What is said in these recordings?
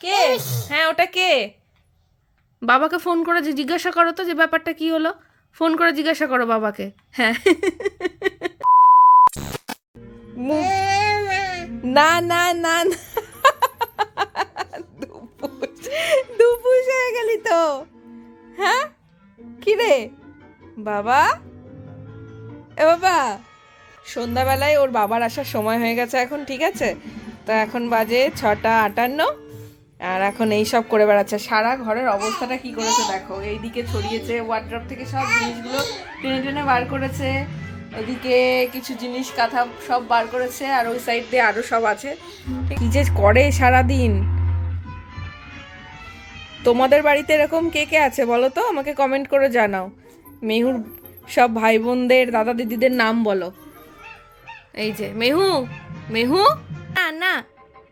কে? হ্যাঁ ওটা কে? বাবাকে ফোন করে জিজ্ঞাসা করো তো যে ব্যাপারটা কি হলো। ফোন করে জিজ্ঞাসা করো বাবাকে। হ্যাঁ না না না না দুপুস দুপুস হয়ে গেলি তো। হ্যাঁ কি রে বাবা? এ বাবা, সন্ধ্যাবেলায় ওর বাবার আসার সময় হয়ে গেছে এখন, ঠিক আছে? তো এখন বাজে 6টা 58, আর এখন এই সব করে বেড়াচ্ছে। সারা ঘরের অবস্থাটা কি করেছে দেখো, এইদিকে ছড়িয়েছে, ওয়ার্ড্রপ থেকে সব জিনিসগুলো টেনে টেনে বার করেছে, এদিকে কিছু জিনিস কাঁথা সব বার করেছে, আর ওই সাইড দিয়ে আরো সব আছে। কি যে করে সারাদিন। তোমাদের বাড়িতে এরকম কে কে আছে বলো তো, আমাকে কমেন্ট করে জানাও। মেহুর সব ভাই বোনদের দাদা দিদিদের নাম বলো। এই যে মেহু, মেহু, না না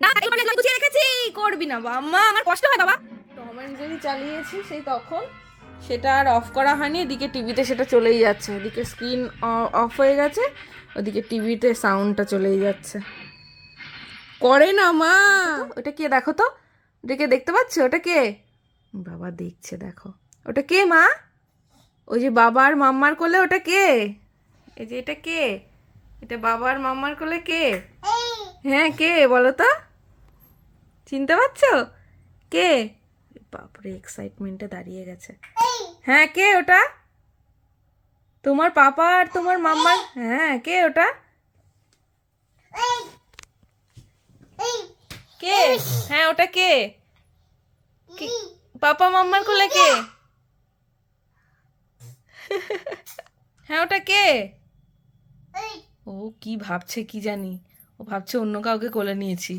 না, এখানে আমি গুছিয়ে রেখেছি, করবি না বাবা, আমার কষ্ট হয় বাবা। টম অ্যান্ড জেরি চালিয়েছি সেই তখন, সেটা আর অফ করা হয়নি। এদিকে টিভিতে সেটা চলেই যাচ্ছে, এদিকে স্ক্রিন অফ হয়ে গেছে, ওদিকে টিভিতে সাউন্ডটা চলেই যাচ্ছে। করে না মা। ওটা কে দেখো তো, ওটাকে দেখতে পাচ্ছ? ওটা কে? বাবা দেখছে দেখো, ওটা কে মা? ওই যে বাবার মাম্মার কোলে, ওটা কে? এই যে এটা কে? এটা বাবার মাম্মার কোলে কে? হ্যাঁ কে বলো তো, চিনতে পারছো? কে? বাপরে, এক্সাইটমেন্টে দাঁড়িয়ে গেছে। হ্যাঁ কে ওটা? তোমার পাপা আর তোমার মাম্মার? হ্যাঁ কে ওটা? কে? হ্যাঁ ওটা কে? পাপা মাম্মার কোলে কে? হ্যাঁ ওটা কে? ও কি ভাবছে কি জানি, ও ভাবছে অন্য কাউকে কোলে নিয়েছি।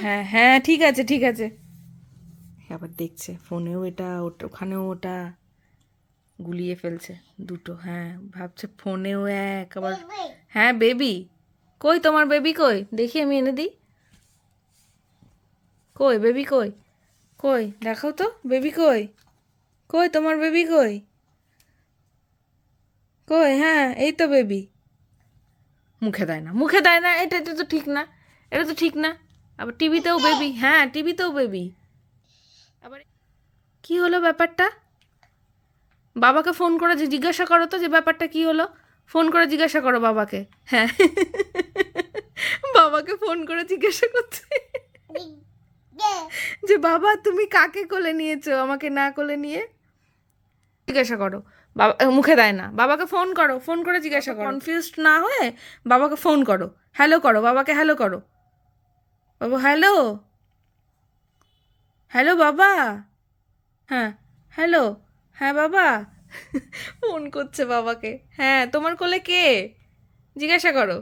হ্যাঁ হ্যাঁ ঠিক আছে ঠিক আছে। আবার দেখছে ফোনেও এটা, ওখানেও ওটা, গুলিয়ে ফেলছে দুটো। হ্যাঁ ভাবছে ফোনেও এক আবার। হ্যাঁ বেবি কই, তোমার বেবি কই দেখি, আমি এনে দিই। কই বেবি কই? কই দেখাও তো, বেবি কই? কই তোমার বেবি কই? কই? হ্যাঁ এই তো বেবি। মুখে দেয় না, মুখে দেয় না, এটা এটা তো ঠিক না, এটা তো ঠিক না। আবার টিভিতেও বেবি, হ্যাঁ টিভিতেও বেবি। আবার কি হলো ব্যাপারটা? বাবাকে ফোন করে জিজ্ঞাসা করো তো যে ব্যাপারটা কি হলো। ফোন করে জিজ্ঞাসা করো বাবাকে। হ্যাঁ বাবাকে ফোন করে জিজ্ঞাসা করছে যে বাবা তুমি কাকে কোলে নিয়েছো আমাকে না কোলে নিয়ে। জিজ্ঞাসা করো। বাবা মুখে দেয় না, বাবাকে ফোন করো, ফোন করে জিজ্ঞাসা করো, কনফিউজড না হয়ে বাবাকে ফোন করো। হ্যালো করো বাবাকে, হ্যালো করো। বাবা হ্যালো, হ্যালো বাবা। হ্যাঁ হ্যালো, হ্যাঁ বাবা ফোন করছে বাবাকে। হ্যাঁ তোমার কোলে কে জিজ্ঞাসা করো।